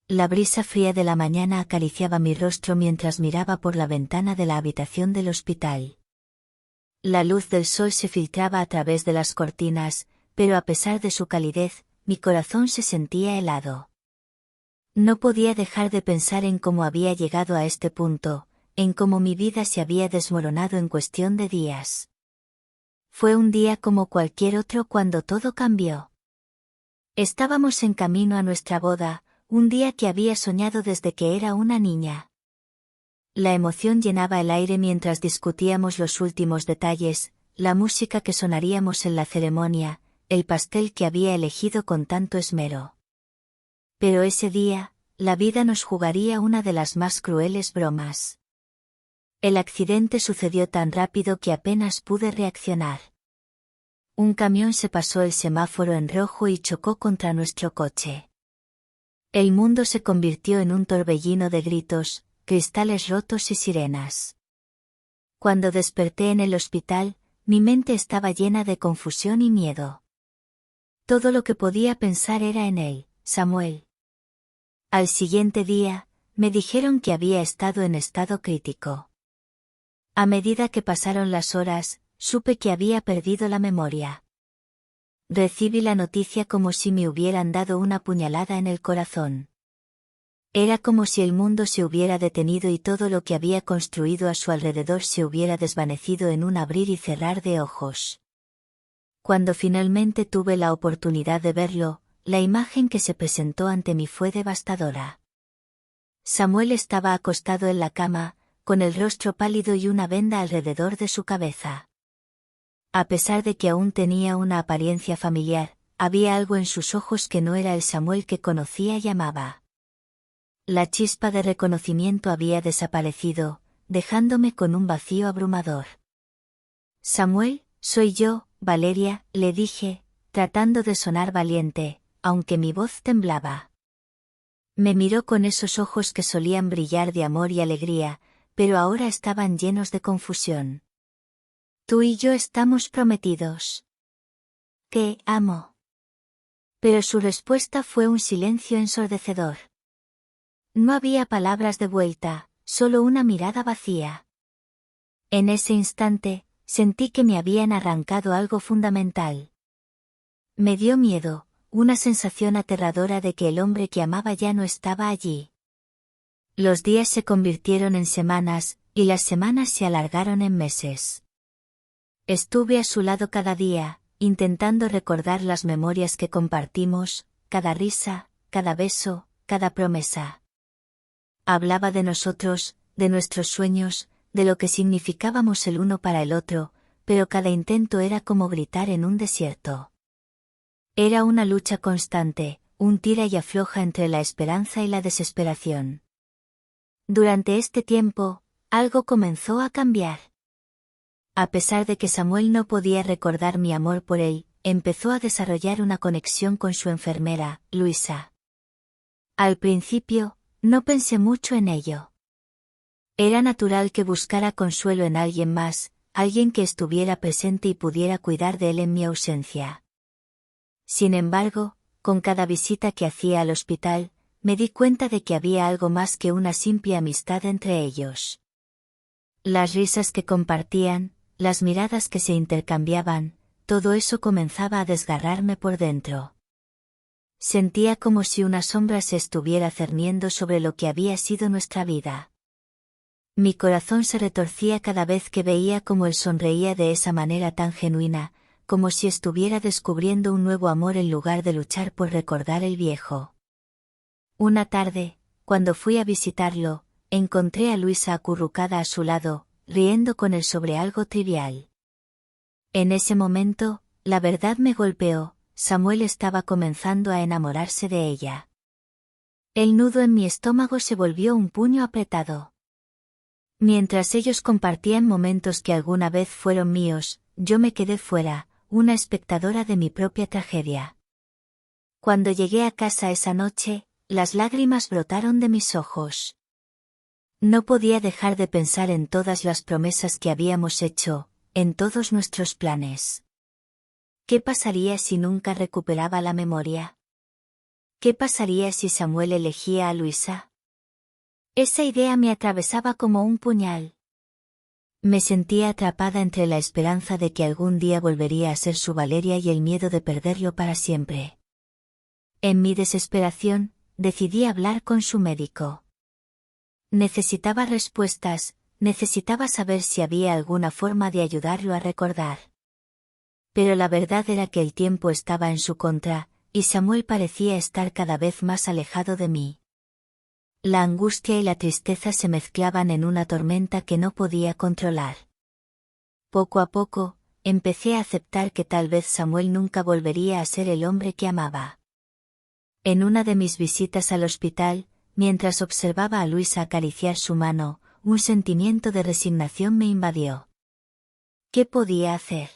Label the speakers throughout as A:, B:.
A: La brisa fría de la mañana acariciaba mi rostro mientras miraba por la ventana de la habitación del hospital. La luz del sol se filtraba a través de las cortinas, pero a pesar de su calidez, mi corazón se sentía helado. No podía dejar de pensar en cómo había llegado a este punto, en cómo mi vida se había desmoronado en cuestión de días. Fue un día como cualquier otro cuando todo cambió. Estábamos en camino a nuestra boda, un día que había soñado desde que era una niña. La emoción llenaba el aire mientras discutíamos los últimos detalles, la música que sonaríamos en la ceremonia, el pastel que había elegido con tanto esmero. Pero ese día, la vida nos jugaría una de las más crueles bromas. El accidente sucedió tan rápido que apenas pude reaccionar. Un camión se pasó el semáforo en rojo y chocó contra nuestro coche. El mundo se convirtió en un torbellino de gritos, cristales rotos y sirenas. Cuando desperté en el hospital, mi mente estaba llena de confusión y miedo. Todo lo que podía pensar era en él, Samuel. Al siguiente día, me dijeron que había estado en estado crítico. A medida que pasaron las horas, supe que había perdido la memoria. Recibí la noticia como si me hubieran dado una puñalada en el corazón. Era como si el mundo se hubiera detenido y todo lo que había construido a su alrededor se hubiera desvanecido en un abrir y cerrar de ojos. Cuando finalmente tuve la oportunidad de verlo, la imagen que se presentó ante mí fue devastadora. Samuel estaba acostado en la cama, con el rostro pálido y una venda alrededor de su cabeza. A pesar de que aún tenía una apariencia familiar, había algo en sus ojos que no era el Samuel que conocía y amaba. La chispa de reconocimiento había desaparecido, dejándome con un vacío abrumador. Samuel, soy yo, Valeria, le dije, tratando de sonar valiente, aunque mi voz temblaba. Me miró con esos ojos que solían brillar de amor y alegría, pero ahora estaban llenos de confusión. Tú y yo estamos prometidos. Te amo. Pero su respuesta fue un silencio ensordecedor. No había palabras de vuelta, solo una mirada vacía. En ese instante, sentí que me habían arrancado algo fundamental. Me dio miedo, una sensación aterradora de que el hombre que amaba ya no estaba allí. Los días se convirtieron en semanas, y las semanas se alargaron en meses. Estuve a su lado cada día, intentando recordar las memorias que compartimos, cada risa, cada beso, cada promesa. Hablaba de nosotros, de nuestros sueños, de lo que significábamos el uno para el otro, pero cada intento era como gritar en un desierto. Era una lucha constante, un tira y afloja entre la esperanza y la desesperación. Durante este tiempo, algo comenzó a cambiar. A pesar de que Samuel no podía recordar mi amor por él, empezó a desarrollar una conexión con su enfermera, Luisa. Al principio, no pensé mucho en ello. Era natural que buscara consuelo en alguien más, alguien que estuviera presente y pudiera cuidar de él en mi ausencia. Sin embargo, con cada visita que hacía al hospital, me di cuenta de que había algo más que una simple amistad entre ellos. Las risas que compartían, las miradas que se intercambiaban, todo eso comenzaba a desgarrarme por dentro. Sentía como si una sombra se estuviera cerniendo sobre lo que había sido nuestra vida. Mi corazón se retorcía cada vez que veía cómo él sonreía de esa manera tan genuina, como si estuviera descubriendo un nuevo amor en lugar de luchar por recordar el viejo. Una tarde, cuando fui a visitarlo, encontré a Luisa acurrucada a su lado, riendo con él sobre algo trivial. En ese momento, la verdad me golpeó. Samuel estaba comenzando a enamorarse de ella. El nudo en mi estómago se volvió un puño apretado. Mientras ellos compartían momentos que alguna vez fueron míos, yo me quedé fuera, una espectadora de mi propia tragedia. Cuando llegué a casa esa noche, las lágrimas brotaron de mis ojos. No podía dejar de pensar en todas las promesas que habíamos hecho, en todos nuestros planes. ¿Qué pasaría si nunca recuperaba la memoria? ¿Qué pasaría si Samuel elegía a Luisa? Esa idea me atravesaba como un puñal. Me sentía atrapada entre la esperanza de que algún día volvería a ser su Valeria y el miedo de perderlo para siempre. En mi desesperación, decidí hablar con su médico. Necesitaba respuestas, necesitaba saber si había alguna forma de ayudarlo a recordar. Pero la verdad era que el tiempo estaba en su contra, y Samuel parecía estar cada vez más alejado de mí. La angustia y la tristeza se mezclaban en una tormenta que no podía controlar. Poco a poco, empecé a aceptar que tal vez Samuel nunca volvería a ser el hombre que amaba. En una de mis visitas al hospital, mientras observaba a Luisa acariciar su mano, un sentimiento de resignación me invadió. ¿Qué podía hacer?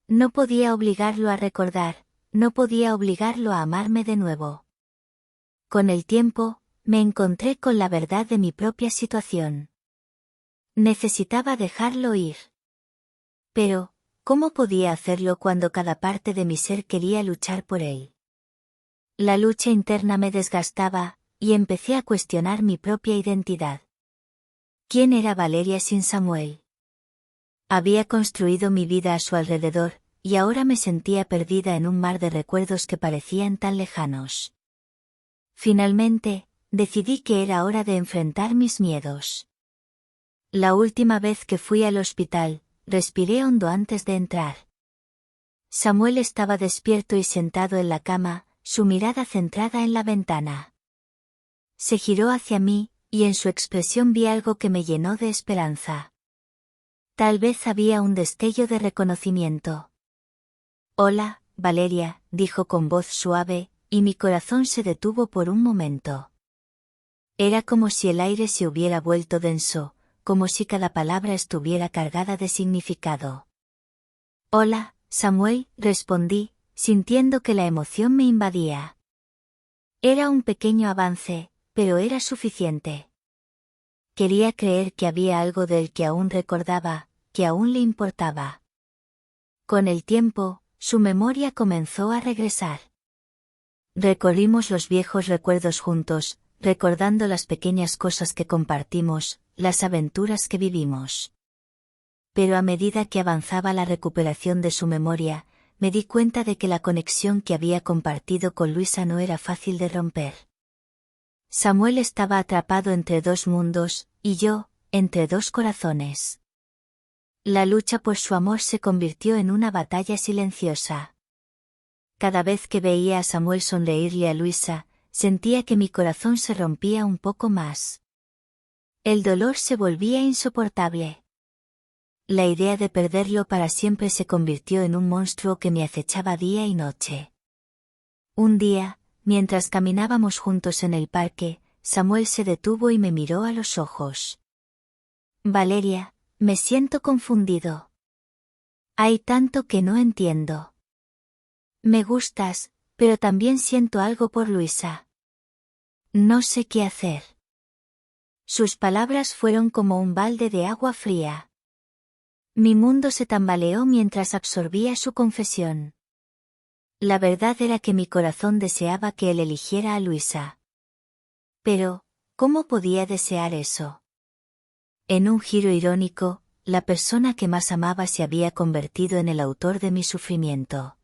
A: No podía obligarlo a recordar, no podía obligarlo a amarme de nuevo. Con el tiempo, me encontré con la verdad de mi propia situación. Necesitaba dejarlo ir. Pero, ¿cómo podía hacerlo cuando cada parte de mi ser quería luchar por él? La lucha interna me desgastaba, y empecé a cuestionar mi propia identidad. ¿Quién era Valeria sin Samuel? Había construido mi vida a su alrededor, y ahora me sentía perdida en un mar de recuerdos que parecían tan lejanos. Finalmente, decidí que era hora de enfrentar mis miedos. La última vez que fui al hospital, respiré hondo antes de entrar. Samuel estaba despierto y sentado en la cama, su mirada centrada en la ventana. Se giró hacia mí, y en su expresión vi algo que me llenó de esperanza. Tal vez había un destello de reconocimiento. «Hola, Valeria», dijo con voz suave, y mi corazón se detuvo por un momento. Era como si el aire se hubiera vuelto denso, como si cada palabra estuviera cargada de significado. «Hola, Samuel», respondí, sintiendo que la emoción me invadía. Era un pequeño avance, pero era suficiente. Quería creer que había algo de él que aún recordaba, que aún le importaba. Con el tiempo, su memoria comenzó a regresar. Recorrimos los viejos recuerdos juntos, recordando las pequeñas cosas que compartimos, las aventuras que vivimos. Pero a medida que avanzaba la recuperación de su memoria, me di cuenta de que la conexión que había compartido con Luisa no era fácil de romper. Samuel estaba atrapado entre dos mundos, y yo, entre dos corazones. La lucha por su amor se convirtió en una batalla silenciosa. Cada vez que veía a Samuel sonreírle a Luisa, sentía que mi corazón se rompía un poco más. El dolor se volvía insoportable. La idea de perderlo para siempre se convirtió en un monstruo que me acechaba día y noche. Un día, mientras caminábamos juntos en el parque, Samuel se detuvo y me miró a los ojos. «Valeria, me siento confundido. Hay tanto que no entiendo. Me gustas, pero también siento algo por Luisa. No sé qué hacer». Sus palabras fueron como un balde de agua fría. Mi mundo se tambaleó mientras absorbía su confesión. La verdad era que mi corazón deseaba que él eligiera a Luisa. Pero, ¿cómo podía desear eso? En un giro irónico, la persona que más amaba se había convertido en el autor de mi sufrimiento.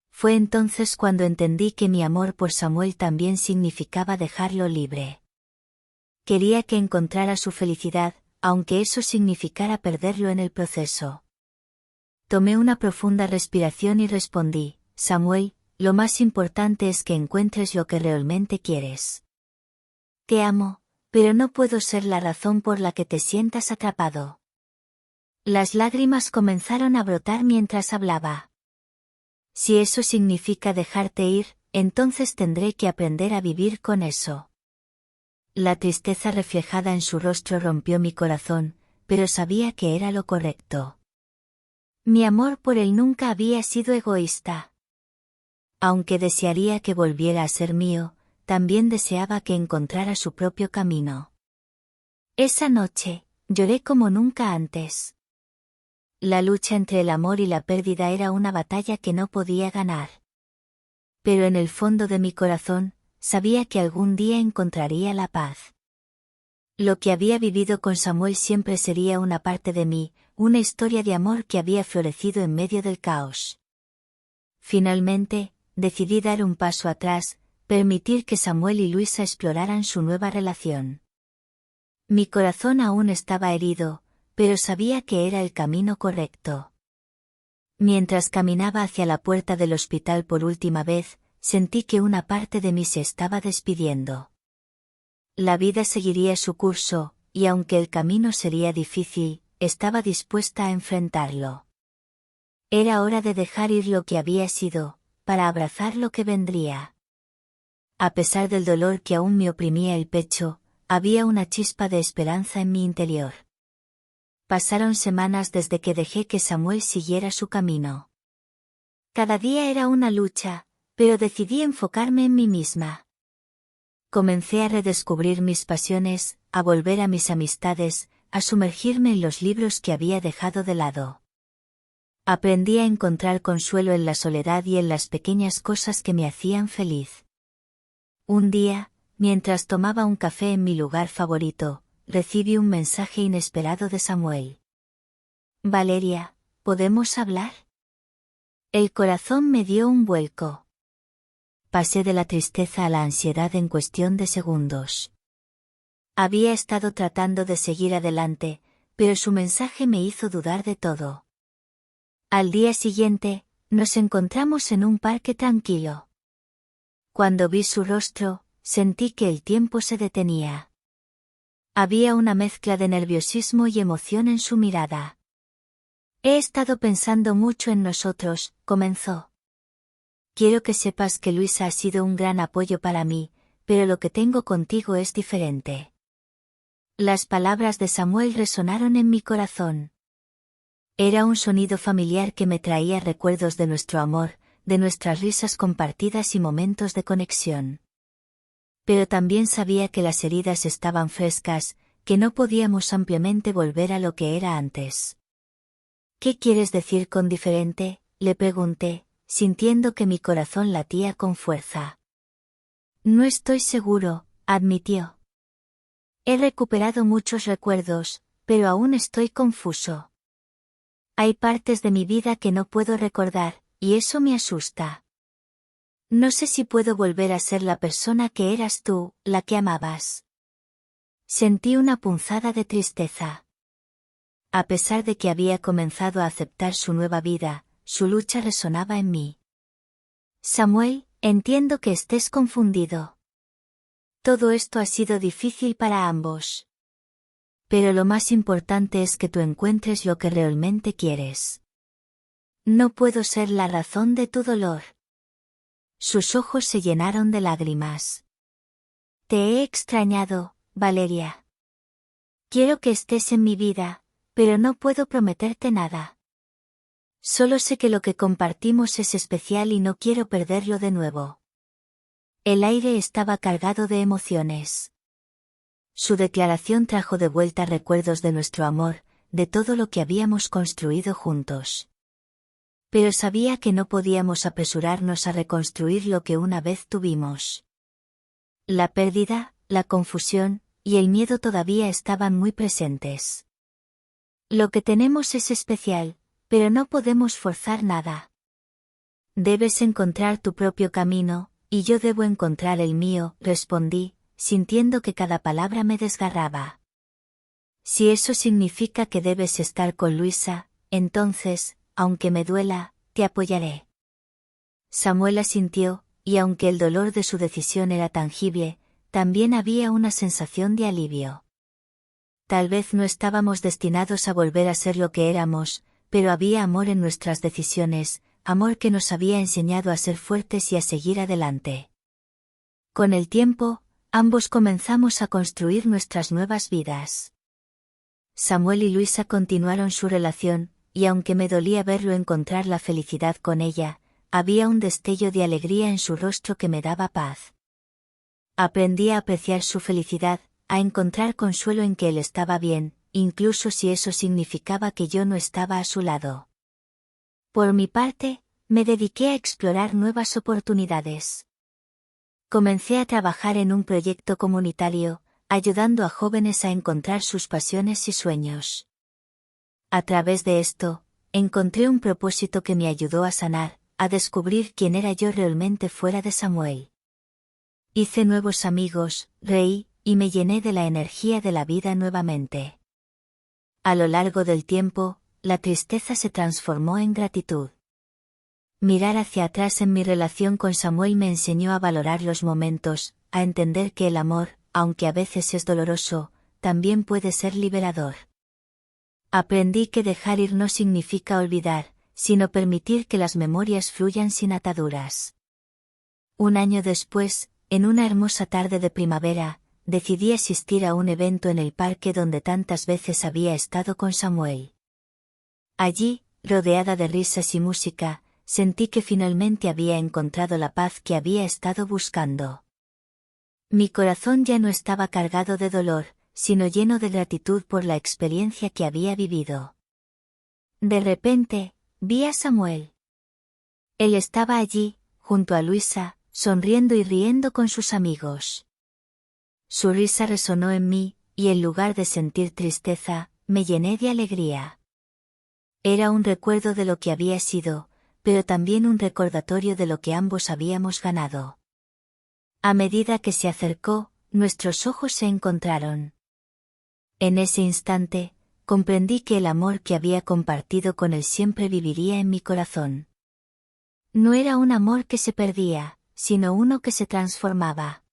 A: Fue entonces cuando entendí que mi amor por Samuel también significaba dejarlo libre. Quería que encontrara su felicidad, aunque eso significara perderlo en el proceso. Tomé una profunda respiración y respondí: «Samuel, lo más importante es que encuentres lo que realmente quieres. Te amo, pero no puedo ser la razón por la que te sientas atrapado». Las lágrimas comenzaron a brotar mientras hablaba. «Si eso significa dejarte ir, entonces tendré que aprender a vivir con eso». La tristeza reflejada en su rostro rompió mi corazón, pero sabía que era lo correcto. Mi amor por él nunca había sido egoísta. Aunque desearía que volviera a ser mío, también deseaba que encontrara su propio camino. Esa noche, lloré como nunca antes. La lucha entre el amor y la pérdida era una batalla que no podía ganar. pero en el fondo de mi corazón, sabía que algún día encontraría la paz. Lo que había vivido con Samuel siempre sería una parte de mí, una historia de amor que había florecido en medio del caos. Finalmente, decidí dar un paso atrás, permitir que Samuel y Luisa exploraran su nueva relación. Mi corazón aún estaba herido, pero sabía que era el camino correcto. Mientras caminaba hacia la puerta del hospital por última vez, sentí que una parte de mí se estaba despidiendo. La vida seguiría su curso, y aunque el camino sería difícil, estaba dispuesta a enfrentarlo. Era hora de dejar ir lo que había sido, para abrazar lo que vendría. A pesar del dolor que aún me oprimía el pecho, había una chispa de esperanza en mi interior. Pasaron semanas desde que dejé que Samuel siguiera su camino. Cada día era una lucha, pero decidí enfocarme en mí misma. Comencé a redescubrir mis pasiones, a volver a mis amistades, a sumergirme en los libros que había dejado de lado. Aprendí a encontrar consuelo en la soledad y en las pequeñas cosas que me hacían feliz. Un día, mientras tomaba un café en mi lugar favorito, recibí un mensaje inesperado de Samuel. Valeria, ¿podemos hablar? El corazón me dio un vuelco. Pasé de la tristeza a la ansiedad en cuestión de segundos. Había estado tratando de seguir adelante, pero su mensaje me hizo dudar de todo. Al día siguiente, nos encontramos en un parque tranquilo. Cuando vi su rostro, sentí que el tiempo se detenía. Había una mezcla de nerviosismo y emoción en su mirada. He estado pensando mucho en nosotros, comenzó. Quiero que sepas que Luisa ha sido un gran apoyo para mí, pero lo que tengo contigo es diferente. Las palabras de Samuel resonaron en mi corazón. Era un sonido familiar que me traía recuerdos de nuestro amor, de nuestras risas compartidas y momentos de conexión. Pero también sabía que las heridas estaban frescas, que no podíamos ampliamente volver a lo que era antes. ¿Qué quieres decir con diferente?, le pregunté, sintiendo que mi corazón latía con fuerza. No estoy seguro, admitió. He recuperado muchos recuerdos, pero aún estoy confuso. Hay partes de mi vida que no puedo recordar, y eso me asusta. No sé si puedo volver a ser la persona que eras tú, la que amabas. Sentí una punzada de tristeza. A pesar de que había comenzado a aceptar su nueva vida, su lucha resonaba en mí. Samuel, entiendo que estés confundido. Todo esto ha sido difícil para ambos. Pero lo más importante es que tú encuentres lo que realmente quieres. No puedo ser la razón de tu dolor. Sus ojos se llenaron de lágrimas. Te he extrañado, Valeria. Quiero que estés en mi vida, pero no puedo prometerte nada. Solo sé que lo que compartimos es especial y no quiero perderlo de nuevo. El aire estaba cargado de emociones. Su declaración trajo de vuelta recuerdos de nuestro amor, de todo lo que habíamos construido juntos. Pero sabía que no podíamos apresurarnos a reconstruir lo que una vez tuvimos. La pérdida, la confusión, y el miedo todavía estaban muy presentes. Lo que tenemos es especial, pero no podemos forzar nada. Debes encontrar tu propio camino, y yo debo encontrar el mío, respondí, sintiendo que cada palabra me desgarraba. Si eso significa que debes estar con Luisa, entonces, aunque me duela, te apoyaré. Samuel asintió, y aunque el dolor de su decisión era tangible, también había una sensación de alivio. Tal vez no estábamos destinados a volver a ser lo que éramos, pero había amor en nuestras decisiones, amor que nos había enseñado a ser fuertes y a seguir adelante. Con el tiempo, ambos comenzamos a construir nuestras nuevas vidas. Samuel y Luisa continuaron su relación, y aunque me dolía verlo encontrar la felicidad con ella, había un destello de alegría en su rostro que me daba paz. Aprendí a apreciar su felicidad, a encontrar consuelo en que él estaba bien, incluso si eso significaba que yo no estaba a su lado. Por mi parte, me dediqué a explorar nuevas oportunidades. Comencé a trabajar en un proyecto comunitario, ayudando a jóvenes a encontrar sus pasiones y sueños. A través de esto, encontré un propósito que me ayudó a sanar, a descubrir quién era yo realmente fuera de Samuel. Hice nuevos amigos, reí, y me llené de la energía de la vida nuevamente. A lo largo del tiempo, la tristeza se transformó en gratitud. Mirar hacia atrás en mi relación con Samuel me enseñó a valorar los momentos, a entender que el amor, aunque a veces es doloroso, también puede ser liberador. Aprendí que dejar ir no significa olvidar, sino permitir que las memorias fluyan sin ataduras. Un año después, en una hermosa tarde de primavera, decidí asistir a un evento en el parque donde tantas veces había estado con Samuel. Allí, rodeada de risas y música, sentí que finalmente había encontrado la paz que había estado buscando. Mi corazón ya no estaba cargado de dolor, sino lleno de gratitud por la experiencia que había vivido. De repente, vi a Samuel. Él estaba allí, junto a Luisa, sonriendo y riendo con sus amigos. Su risa resonó en mí, y en lugar de sentir tristeza, me llené de alegría. Era un recuerdo de lo que había sido, pero también un recordatorio de lo que ambos habíamos ganado. A medida que se acercó, nuestros ojos se encontraron. En ese instante, comprendí que el amor que había compartido con él siempre viviría en mi corazón. No era un amor que se perdía, sino uno que se transformaba.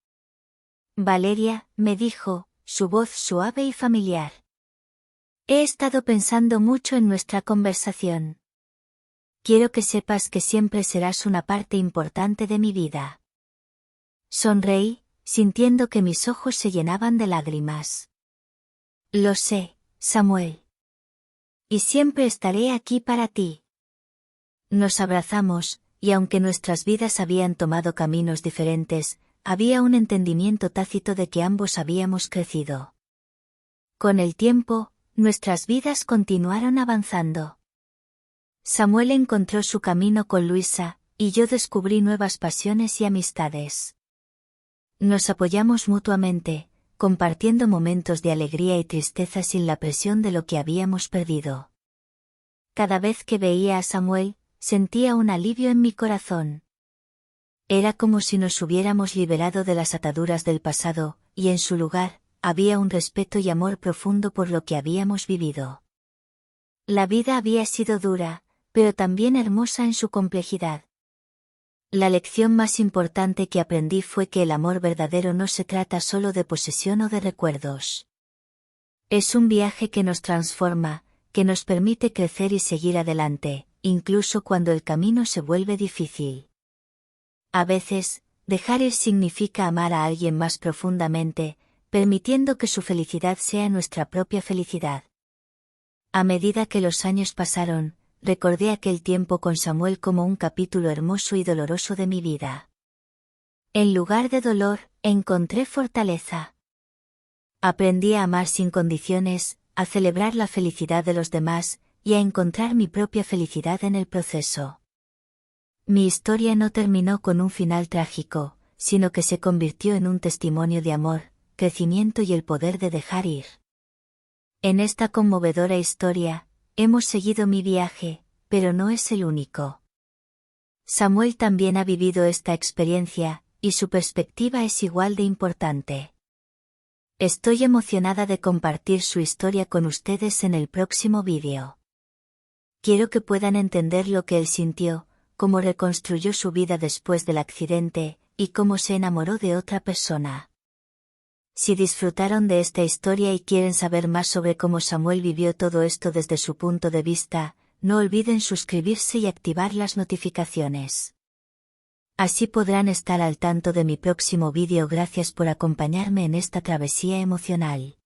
A: Valeria, me dijo, su voz suave y familiar. He estado pensando mucho en nuestra conversación. Quiero que sepas que siempre serás una parte importante de mi vida. Sonreí, sintiendo que mis ojos se llenaban de lágrimas. Lo sé, Samuel. Y siempre estaré aquí para ti. Nos abrazamos, y aunque nuestras vidas habían tomado caminos diferentes, había un entendimiento tácito de que ambos habíamos crecido. Con el tiempo, nuestras vidas continuaron avanzando. Samuel encontró su camino con Luisa, y yo descubrí nuevas pasiones y amistades. Nos apoyamos mutuamente, compartiendo momentos de alegría y tristeza sin la presión de lo que habíamos perdido. Cada vez que veía a Samuel, sentía un alivio en mi corazón. Era como si nos hubiéramos liberado de las ataduras del pasado, y en su lugar, había un respeto y amor profundo por lo que habíamos vivido. La vida había sido dura, pero también hermosa en su complejidad. La lección más importante que aprendí fue que el amor verdadero no se trata solo de posesión o de recuerdos. Es un viaje que nos transforma, que nos permite crecer y seguir adelante, incluso cuando el camino se vuelve difícil. A veces, dejar ir significa amar a alguien más profundamente, permitiendo que su felicidad sea nuestra propia felicidad. A medida que los años pasaron, recordé aquel tiempo con Samuel como un capítulo hermoso y doloroso de mi vida. En lugar de dolor, encontré fortaleza. Aprendí a amar sin condiciones, a celebrar la felicidad de los demás, y a encontrar mi propia felicidad en el proceso. Mi historia no terminó con un final trágico, sino que se convirtió en un testimonio de amor, crecimiento y el poder de dejar ir. En esta conmovedora historia, hemos seguido mi viaje, pero no es el único. Samuel también ha vivido esta experiencia, y su perspectiva es igual de importante. Estoy emocionada de compartir su historia con ustedes en el próximo vídeo. Quiero que puedan entender lo que él sintió, cómo reconstruyó su vida después del accidente, y cómo se enamoró de otra persona. Si disfrutaron de esta historia y quieren saber más sobre cómo Samuel vivió todo esto desde su punto de vista, no olviden suscribirse y activar las notificaciones. Así podrán estar al tanto de mi próximo vídeo. Gracias por acompañarme en esta travesía emocional.